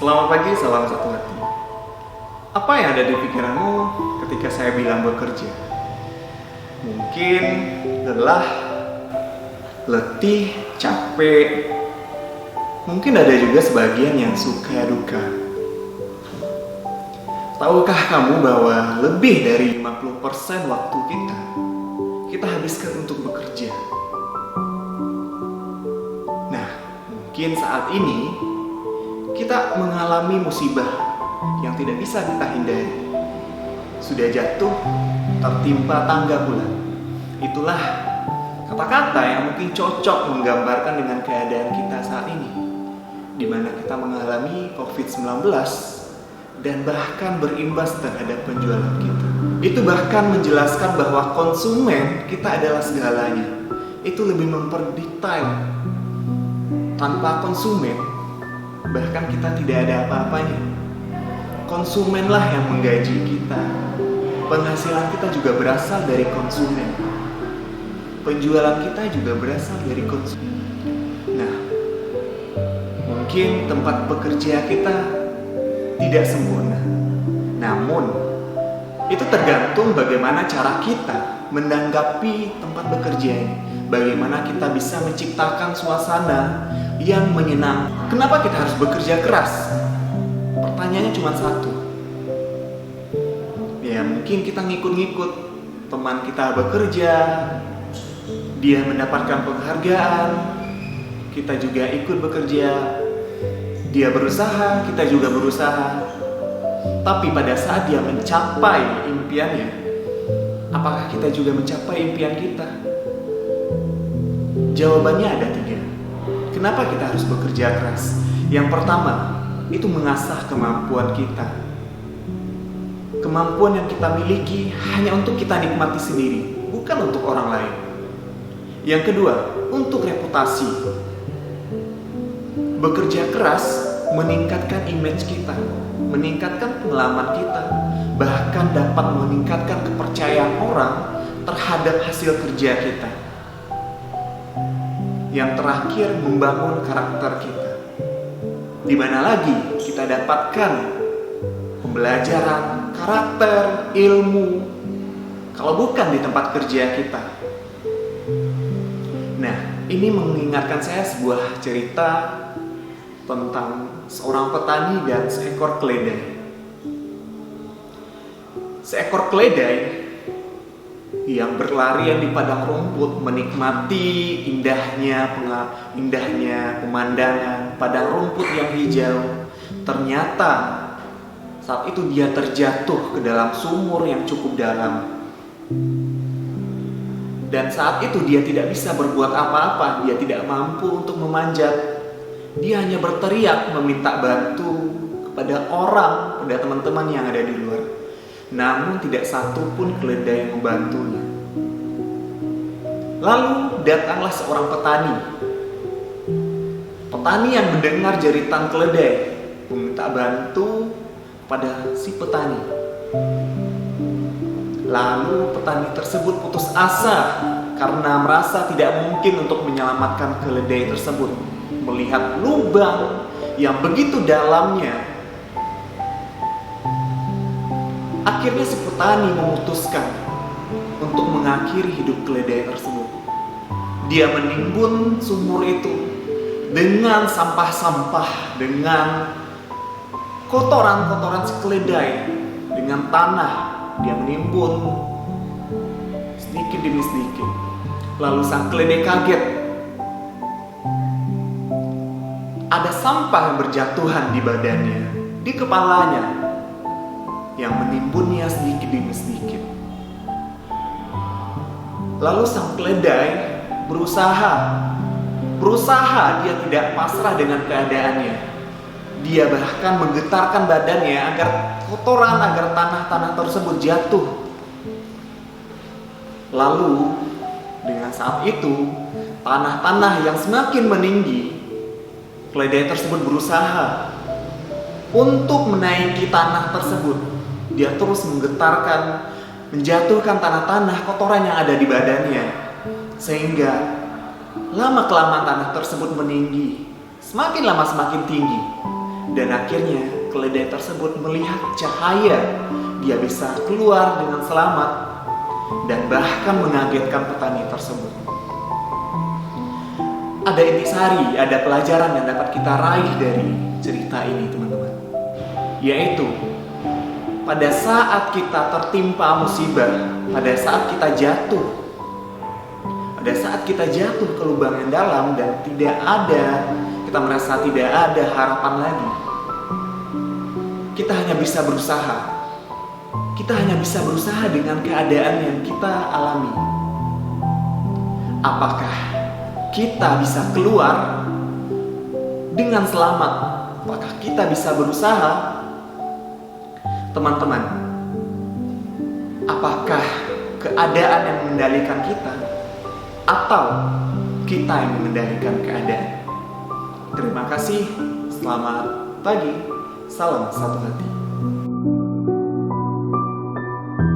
Selamat pagi, salam satu hati. Apa yang ada di pikiranmu ketika saya bilang bekerja? Mungkin lelah, letih, capek. Mungkin ada juga sebagian yang suka duka. Tahukah kamu bahwa lebih dari 50% waktu kita habiskan untuk bekerja? Nah, mungkin saat ini kita mengalami musibah yang tidak bisa kita hindari. Sudah jatuh, tertimpa tangga pula. Itulah kata-kata yang mungkin cocok menggambarkan dengan keadaan kita saat ini, di mana kita mengalami COVID-19 dan bahkan berimbas terhadap penjualan kita. Itu bahkan menjelaskan bahwa konsumen kita adalah segalanya. Itu lebih memperdetail. Tanpa konsumen, bahkan kita tidak ada apa-apanya. Konsumenlah yang menggaji kita. Penghasilan kita juga berasal dari konsumen. Penjualan kita juga berasal dari konsumen. Nah, mungkin tempat bekerja kita tidak sempurna. Namun, itu tergantung bagaimana cara kita menanggapi tempat bekerja ini. Bagaimana kita bisa menciptakan suasana yang menyenangkan. Kenapa kita harus bekerja keras? Pertanyaannya cuma satu. Ya mungkin kita ngikut-ngikut teman kita bekerja, dia mendapatkan penghargaan, kita juga ikut bekerja. Dia berusaha, kita juga berusaha. Tapi pada saat dia mencapai impiannya, apakah kita juga mencapai impian kita? Jawabannya ada 3. Kenapa kita harus bekerja keras? Yang pertama, itu mengasah kemampuan kita. Kemampuan yang kita miliki hanya untuk kita nikmati sendiri, bukan untuk orang lain. Yang kedua, untuk reputasi. Bekerja keras meningkatkan image kita, meningkatkan pengalaman kita, bahkan dapat meningkatkan kepercayaan orang terhadap hasil kerja kita. Yang terakhir, membangun karakter kita. Di mana lagi kita dapatkan pembelajaran, karakter, ilmu, kalau bukan di tempat kerja kita? Nah, ini mengingatkan saya sebuah cerita tentang seorang petani dan seekor keledai. Seekor keledai yang berlarian di padang rumput menikmati indahnya pemandangan padang rumput yang hijau. Ternyata saat itu dia terjatuh ke dalam sumur yang cukup dalam. Dan saat itu dia tidak bisa berbuat apa-apa, dia tidak mampu untuk memanjat. Dia hanya berteriak meminta bantu kepada orang, pada teman-teman yang ada di luar. Namun tidak satu pun keledai yang membantunya. Lalu datanglah seorang petani. Petani yang mendengar jeritan keledai meminta bantu pada si petani. Lalu petani tersebut putus asa karena merasa tidak mungkin untuk menyelamatkan keledai tersebut. Melihat lubang yang begitu dalamnya, akhirnya si petani memutuskan untuk mengakhiri hidup keledai tersebut. Dia menimbun sumur itu dengan sampah-sampah, dengan kotoran-kotoran si keledai, dengan tanah. Dia menimbun sedikit demi sedikit. Lalu sang keledai kaget. Ada sampah yang berjatuhan di badannya, di kepalanya, yang menimbunnya sedikit demi sedikit. Lalu sang keledai berusaha dia tidak pasrah dengan keadaannya. Dia bahkan menggetarkan badannya agar kotoran, agar tanah-tanah tersebut jatuh. Lalu dengan saat itu, tanah-tanah yang semakin meninggi, keledai tersebut berusaha untuk menaiki tanah tersebut. Dia terus menggetarkan, menjatuhkan tanah-tanah kotoran yang ada di badannya, sehingga lama-kelamaan tanah tersebut meninggi. Semakin lama semakin tinggi. Dan akhirnya keledai tersebut melihat cahaya. Dia bisa keluar dengan selamat dan bahkan mengagetkan petani tersebut. Ada intisari, ada pelajaran yang dapat kita raih dari cerita ini, teman-teman. Yaitu, pada saat kita tertimpa musibah, pada saat kita jatuh, pada saat kita jatuh ke lubang yang dalam dan kita merasa tidak ada harapan lagi, kita hanya bisa berusaha. Kita hanya bisa berusaha dengan keadaan yang kita alami. Apakah kita bisa keluar dengan selamat? Apakah kita bisa berusaha? Teman-teman, apakah keadaan yang mengendalikan kita atau kita yang mengendalikan keadaan? Terima kasih, selamat pagi, salam satu hati.